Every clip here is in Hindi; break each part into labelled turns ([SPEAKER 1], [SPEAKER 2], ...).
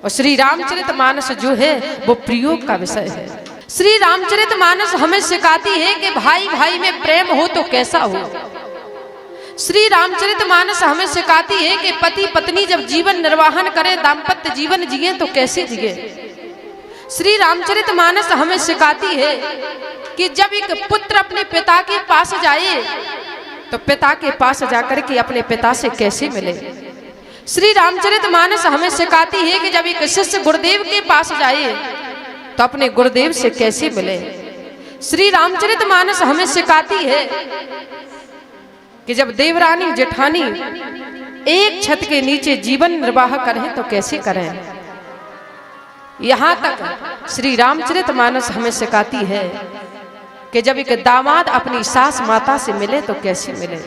[SPEAKER 1] और श्री रामचरितमानस जो है वो प्रयोग का विषय है। श्री रामचरितमानस हमें सिखाती है कि भाई भाई में प्रेम हो तो कैसा हो। श्री रामचरितमानस हमें सिखाती है कि पति पत्नी जब जीवन निर्वाहन करें, दाम्पत्य जीवन जिए तो कैसे जिए। श्री रामचरितमानस हमें सिखाती है कि जब एक पुत्र अपने पिता के पास जाए तो पिता के पास जाकर के अपने पिता से कैसे मिले। श्री रामचरितमानस हमें सिखाती है कि जब एक शिष्य गुरुदेव के पास जाए तो अपने गुरुदेव से कैसे मिले। श्री रामचरितमानस हमें सिखाती है कि जब देवरानी जेठानी एक छत के नीचे जीवन निर्वाह करें तो कैसे करें। यहां तक श्री रामचरितमानस हमें सिखाती है कि जब एक दामाद अपनी सास माता से मिले तो कैसे मिले।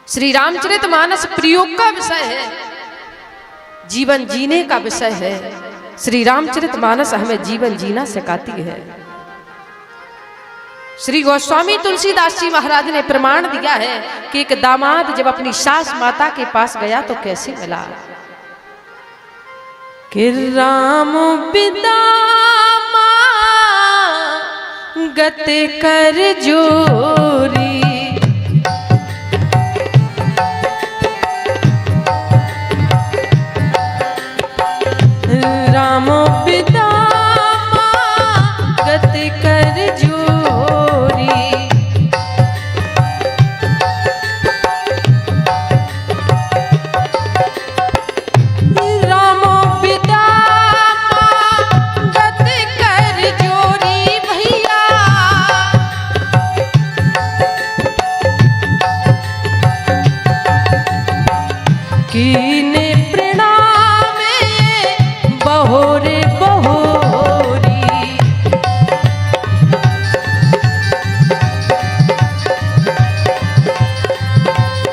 [SPEAKER 1] श्री रामचरितमानस प्रयोग का विषय है, जीवन जीने का विषय है। श्री रामचरितमानस हमें जीवन जीना सिखाती है। श्री गोस्वामी तुलसीदास जी महाराज ने प्रमाण दिया है कि एक दामाद जब अपनी सास माता के पास गया तो कैसे मिला। कि राम बिदामा गत कर जोरी, राम बिदामा गत कर जोरी, राम बिदामा गत कर जोरी भैया, कीने बहोरे बहोरी,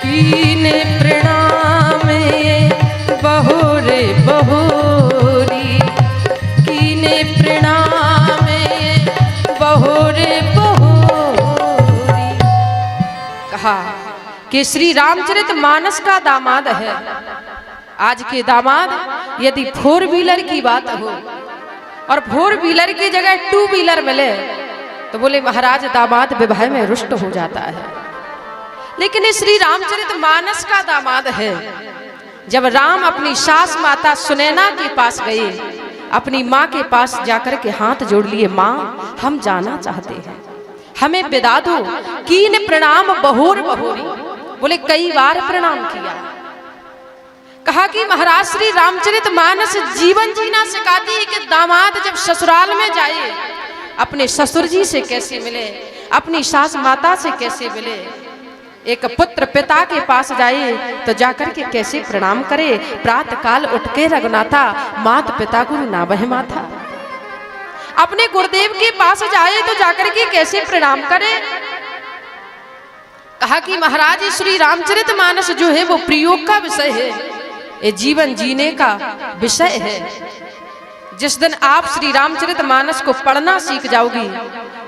[SPEAKER 1] कीने प्रणाम बहोरे बहोरी, कीने प्रणाम बहोरे बहोरी। कहा कि श्री रामचरितमानस का दामाद है। आज के दामाद यदि 4 व्हीलर की बात हो और 4 व्हीलर की जगह 2 व्हीलर मिले तो बोले महाराज दामाद विवाह में रुष्ट हो जाता है। लेकिन श्री रामचरितमानस का दामाद है। जब राम अपनी सास माता सुनैना के पास गए, अपनी माँ के पास जाकर के हाथ जोड़ लिए, माँ हम जाना चाहते हैं, हमें विदा दो। कीन प्रणाम बहोर बहोरी, बोले कई बार प्रणाम किया। कहा कि महाराज श्री रामचरितमानस जीवन जीना सिखाती है कि दामाद जब ससुराल में जाए अपने ससुर जी से कैसे मिले, अपनी सास माता से कैसे मिले। एक पुत्र पिता के पास जाए तो जाकर के कैसे प्रणाम करे। प्रातः काल उठ के रघुनाथा, मात पिता गुरु ना बह माथा। अपने गुरुदेव के पास जाए तो जाकर के कैसे प्रणाम करे। कहा कि महाराज श्री रामचरितमानस जो है वो प्रयोग का विषय है, ये जीवन जीने का विषय है। जिस दिन आप श्री रामचरितमानस को पढ़ना सीख जाओगी,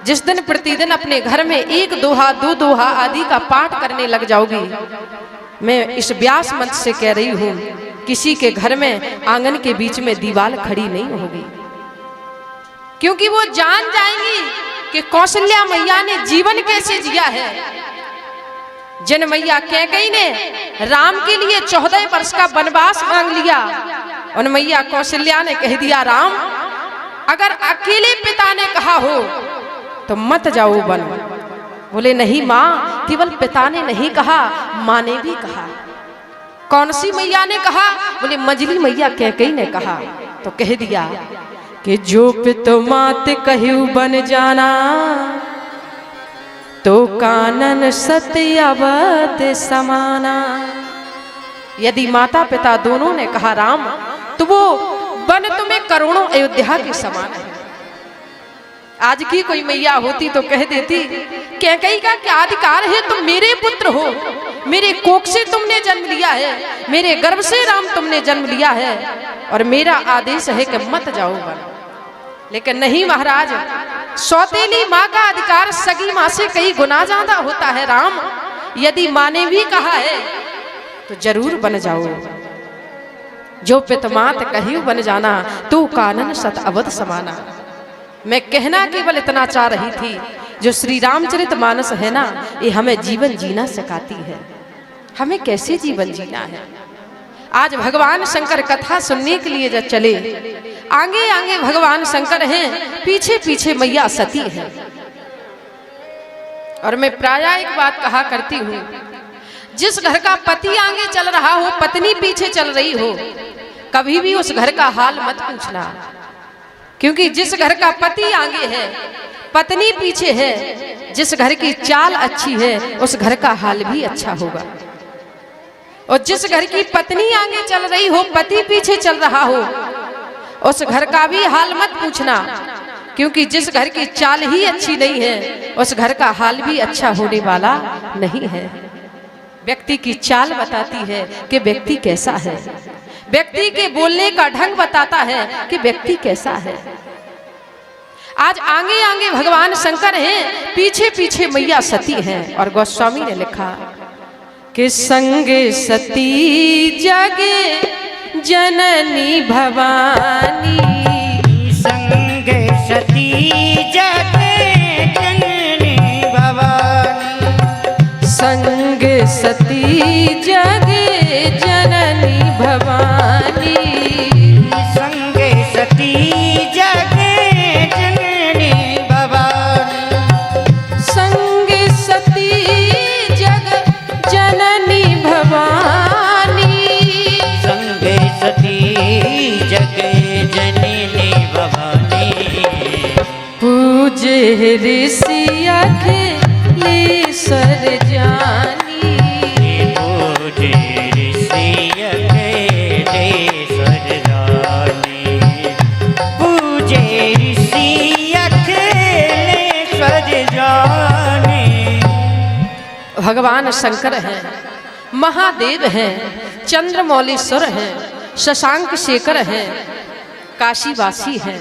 [SPEAKER 1] जिस दिन प्रतिदिन अपने घर में 1 दोहा 2 दोहा आदि का पाठ करने लग जाओगी, मैं इस व्यास मंच से कह रही हूं, किसी के घर में आंगन के बीच में दीवार खड़ी नहीं होगी। क्योंकि वो जान जाएंगी कि कौशल्या मैया ने जीवन कैसे जिया है। जिन मैया कैकेयी ने राम के लिए 14 वर्ष का वनवास मांग लिया, उन मैया कौशल्या ने कह दिया, राम अगर अकेले पिता ने कहा हो तो मत जाओ वन। बोले नहीं माँ, केवल पिता ने नहीं कहा, माँ ने भी कहा। कौन सी मैया ने कहा? बोले मझली मैया कैकेयी ने कहा। तो कह दिया कि जो पित मात कहू बन जाना, तो कानन सत्यवत समाना। यदि माता पिता दोनों ने कहा राम, तो वो वन तुम्हें करोड़ों अयोध्या के समान है। आज की कोई मैया होती तो कह देती, कैकेयी का क्या अधिकार है, तुम मेरे पुत्र हो, मेरे कोख से तुमने जन्म लिया है, मेरे गर्भ से राम तुमने जन्म लिया है और मेरा आदेश है कि मत जाओ वन। लेकिन नहीं महाराज, सौतेली माँ का अधिकार सगी माँ से कई गुना ज्यादा होता है। राम यदि माँ ने भी कहा है तो जरूर बन जाओ। जो पितमात कहियो बन जाना, तू कानन सत अवध समाना। मैं कहना केवल इतना चाह रही थी, जो श्री रामचरित मानस है ना, ये हमें जीवन जीना सिखाती है, हमें कैसे जीवन जीना है। आज भगवान शंकर कथा सुनने के लिए जब चले, आगे आगे भगवान शंकर हैं, पीछे पीछे मैया सती है। और मैं प्रायः एक बात कहा करती हूँ, जिस घर का पति आगे चल रहा हो, पत्नी पीछे चल रही हो, कभी भी उस घर का हाल मत पूछना, क्योंकि जिस घर का पति आगे है, पत्नी पीछे है, जिस घर की चाल अच्छी है, उस घर का हाल भी अच्छा होगा। और जिस घर की पत्नी आगे चल रही हो, पति पीछे चल रहा हो, उस घर का भी हाल मत पूछना, क्योंकि जिस घर की चाल ही अच्छी नहीं है, उस घर का हाल भी अच्छा होने वाला नहीं है। व्यक्ति की चाल बताती है कि व्यक्ति कैसा है, व्यक्ति के बोलने का ढंग बताता है कि व्यक्ति कैसा है। आज आगे आगे भगवान शंकर हैं, पीछे पीछे मैया सती हैं। और गोस्वामी ने लिखा कि संगे सती जगे जननी भवानी,
[SPEAKER 2] संगे सती जगे जननी भवानी,
[SPEAKER 1] संगे सती जगे जननी भवानी,
[SPEAKER 2] संगे सती जगे जननी भवानी,
[SPEAKER 1] संगे सती जग जननी भवानी,
[SPEAKER 2] संगे सती जगे जननी भवानी,
[SPEAKER 1] पूजे ऋषि अखिलेश्वर जानी,
[SPEAKER 2] पूजे ऋषि अखिलेश्वर जानी, पूजे ऋषि अखिलेश्वर जानी।
[SPEAKER 1] भगवान शंकर हैं, महादेव हैं, चंद्रमौलीश्वर हैं, शशांक शेखर हैं, काशीवासी हैं।